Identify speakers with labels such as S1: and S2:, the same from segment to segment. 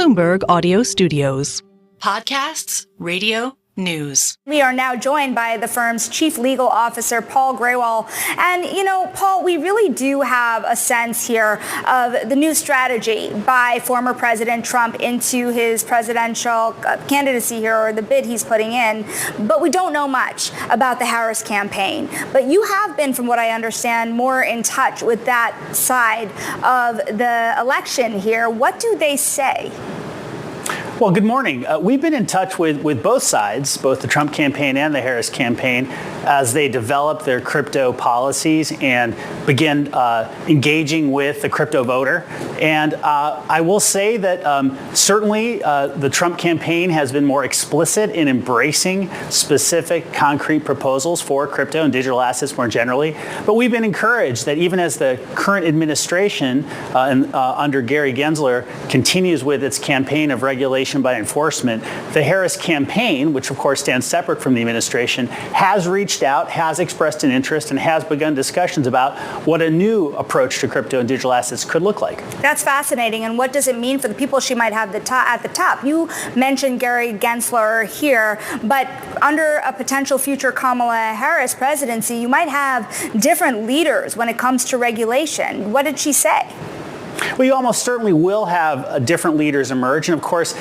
S1: Bloomberg Audio Studios.
S2: Podcasts, radio, news.
S3: We are now joined by the firm's chief legal officer, Paul Grewal. And, Paul, we really do have a sense here of the new strategy by former President Trump into his presidential candidacy here, or the bid he's putting in. But we don't know much about the Harris campaign. But you have been, from what I understand, more in touch with that side of the election here. What do they say?
S4: Well, good morning. We've been in touch with both sides, both the Trump campaign and the Harris campaign, as they develop their crypto policies and begin engaging with the crypto voter. And I will say that certainly the Trump campaign has been more explicit in embracing specific concrete proposals for crypto and digital assets more generally. But we've been encouraged that even as the current administration under Gary Gensler continues with its campaign of regulation by enforcement, the Harris campaign, which of course stands separate from the administration, has reached out, has expressed an interest, and has begun discussions about what a new approach to crypto and digital assets could look like.
S3: That's fascinating. And what does it mean for the people she might have at the top? You mentioned Gary Gensler here, but under a potential future Kamala Harris presidency, you might have different leaders when it comes to regulation. What did she say?
S4: Well, you almost certainly will have different leaders emerge. And of course,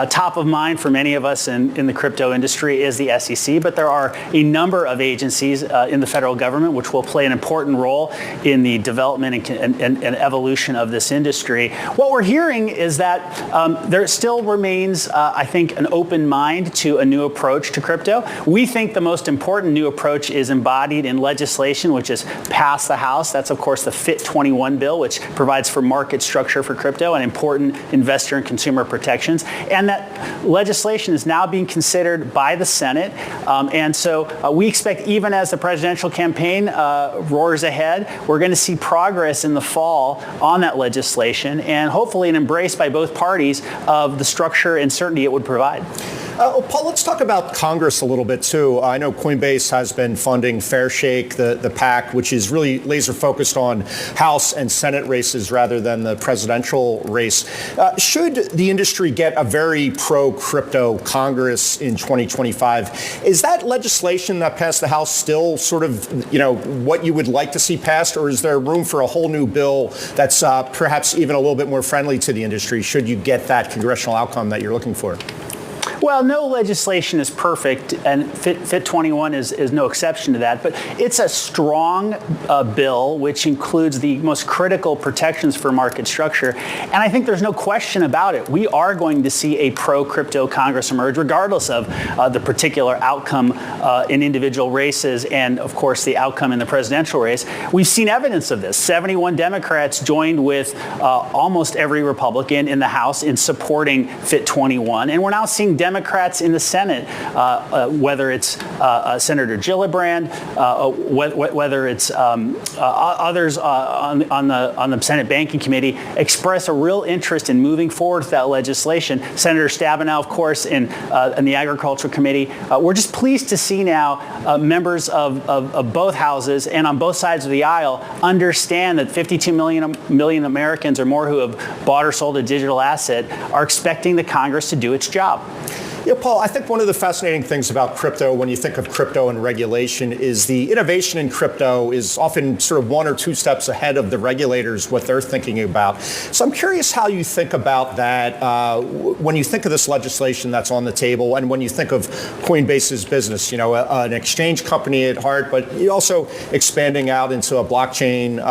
S4: top of mind for many of us in the crypto industry is the SEC. But there are a number of agencies in the federal government which will play an important role in the development and evolution of this industry. What we're hearing is that there still remains, I think, an open mind to a new approach to crypto. We think the most important new approach is embodied in legislation, which has passed the House. That's, of course, the FIT21 bill, which provides for market structure for crypto and important investor and consumer protections. And that legislation is now being considered by the Senate. And so we expect, even as the presidential campaign roars ahead, we're going to see progress in the fall on that legislation and hopefully an embrace by both parties of the structure and certainty it would provide.
S5: Paul, let's talk about Congress a little bit, too. I know Coinbase has been funding Fairshake, the PAC, which is really laser focused on House and Senate races rather than the presidential race. Should the industry get a very pro-crypto Congress in 2025, is that legislation that passed the House still sort of, what you would like to see passed, or is there room for a whole new bill that's perhaps even a little bit more friendly to the industry should you get that congressional outcome that you're looking for?
S4: Well, no legislation is perfect, and FIT21 is no exception to that. But it's a strong bill, which includes the most critical protections for market structure. And I think there's no question about it. We are going to see a pro-crypto Congress emerge, regardless of the particular outcome in individual races and, of course, the outcome in the presidential race. We've seen evidence of this. 71 Democrats joined with almost every Republican in the House in supporting FIT21. And we're now seeing Democrats in the Senate, whether it's Senator Gillibrand, whether it's others on the Senate Banking Committee, express a real interest in moving forward with that legislation. Senator Stabenow, of course, in the Agricultural Committee. We're just pleased to see now members of both houses and on both sides of the aisle understand that 52 million Americans or more who have bought or sold a digital asset are expecting the Congress to do its job.
S5: Yeah, Paul, I think one of the fascinating things about crypto, when you think of crypto and regulation, is the innovation in crypto is often sort of one or two steps ahead of the regulators, what they're thinking about. So I'm curious how you think about that when you think of this legislation that's on the table and when you think of Coinbase's business, an exchange company at heart, but also expanding out into a blockchain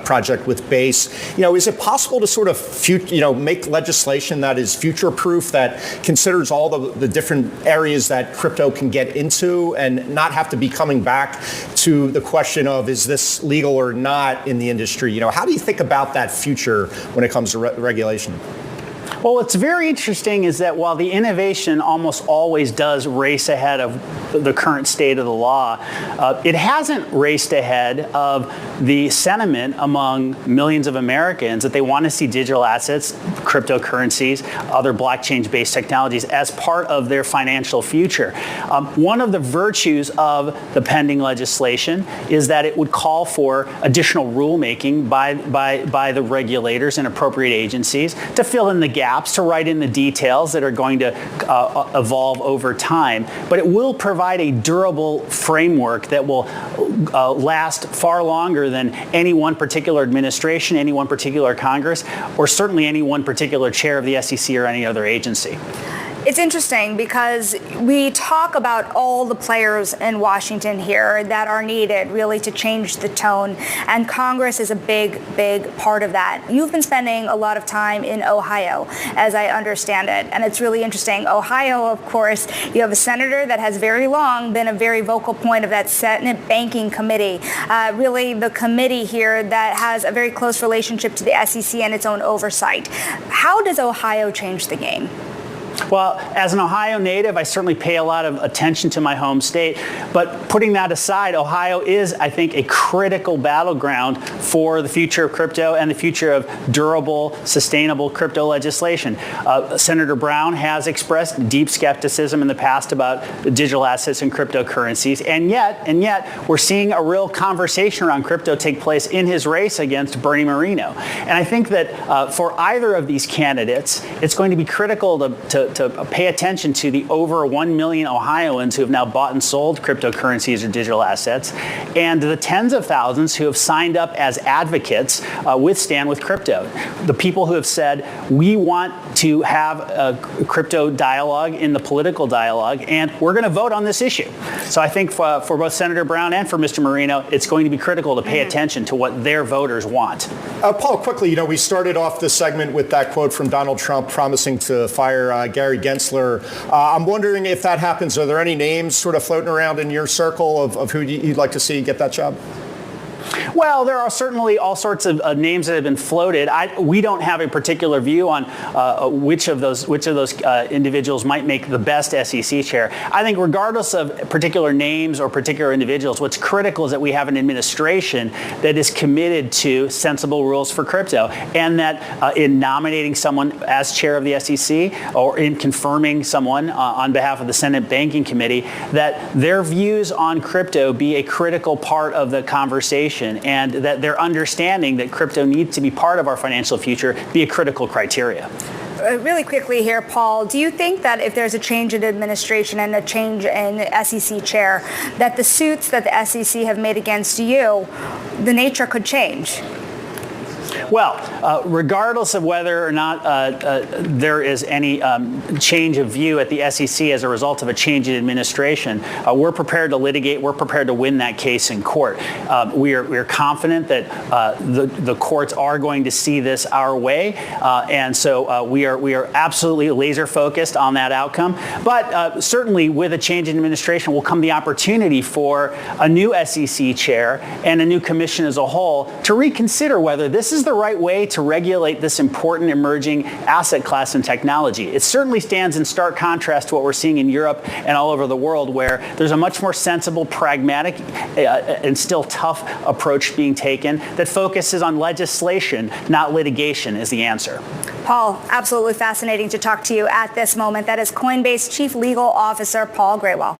S5: project with Base. Is it possible to sort of make legislation that is future-proof, that considers all the different areas that crypto can get into and not have to be coming back to the question of, is this legal or not in the industry? How do you think about that future when it comes to regulation?
S4: Well, what's very interesting is that while the innovation almost always does race ahead of the current state of the law, it hasn't raced ahead of the sentiment among millions of Americans that they want to see digital assets, cryptocurrencies, other blockchain-based technologies as part of their financial future. One of the virtues of the pending legislation is that it would call for additional rulemaking by the regulators and appropriate agencies to fill in the gaps perhaps to write in the details that are going to evolve over time, but it will provide a durable framework that will last far longer than any one particular administration, any one particular Congress, or certainly any one particular chair of the SEC or any other agency.
S3: It's interesting because we talk about all the players in Washington here that are needed really to change the tone, and Congress is a big, big part of that. You've been spending a lot of time in Ohio, as I understand it, and it's really interesting. Ohio, of course, you have a senator that has very long been a very vocal point of that Senate Banking Committee, really the committee here that has a very close relationship to the SEC and its own oversight. How does Ohio change the game?
S4: Well, as an Ohio native, I certainly pay a lot of attention to my home state. But putting that aside, Ohio is, I think, a critical battleground for the future of crypto and the future of durable, sustainable crypto legislation. Senator Brown has expressed deep skepticism in the past about digital assets and cryptocurrencies. And yet, we're seeing a real conversation around crypto take place in his race against Bernie Moreno. And I think that for either of these candidates, it's going to be critical to pay attention to the over 1 million Ohioans who have now bought and sold cryptocurrencies or digital assets, and the tens of thousands who have signed up as advocates with Stand With Crypto. The people who have said, we want to have a crypto dialogue in the political dialogue, and we're going to vote on this issue. So I think for both Senator Brown and for Mr. Moreno, it's going to be critical to pay attention to what their voters want.
S5: Paul, quickly, we started off this segment with that quote from Donald Trump promising to fire Gary Gensler. I'm wondering if that happens, are there any names sort of floating around in your circle of who you'd like to see get that job?
S4: Well, there are certainly all sorts of names that have been floated. We don't have a particular view on which of those individuals might make the best SEC chair. I think regardless of particular names or particular individuals, what's critical is that we have an administration that is committed to sensible rules for crypto, and that in nominating someone as chair of the SEC or in confirming someone on behalf of the Senate Banking Committee, that their views on crypto be a critical part of the conversation, and that their understanding that crypto needs to be part of our financial future be a critical criteria.
S3: Really quickly here, Paul, do you think that if there's a change in administration and a change in SEC chair, that the suits that the SEC have made against you, the nature could change?
S4: Well, regardless of whether or not there is any change of view at the SEC as a result of a change in administration, we're prepared to litigate. We're prepared to win that case in court. We are confident that the courts are going to see this our way, and so we are absolutely laser focused on that outcome. But certainly, with a change in administration, will come the opportunity for a new SEC chair and a new commission as a whole to reconsider whether this is the right way to regulate this important emerging asset class and technology. It certainly stands in stark contrast to what we're seeing in Europe and all over the world, where there's a much more sensible, pragmatic, and still tough approach being taken that focuses on legislation, not litigation, is the answer.
S3: Paul, absolutely fascinating to talk to you at this moment. That is Coinbase Chief Legal Officer Paul Grewal.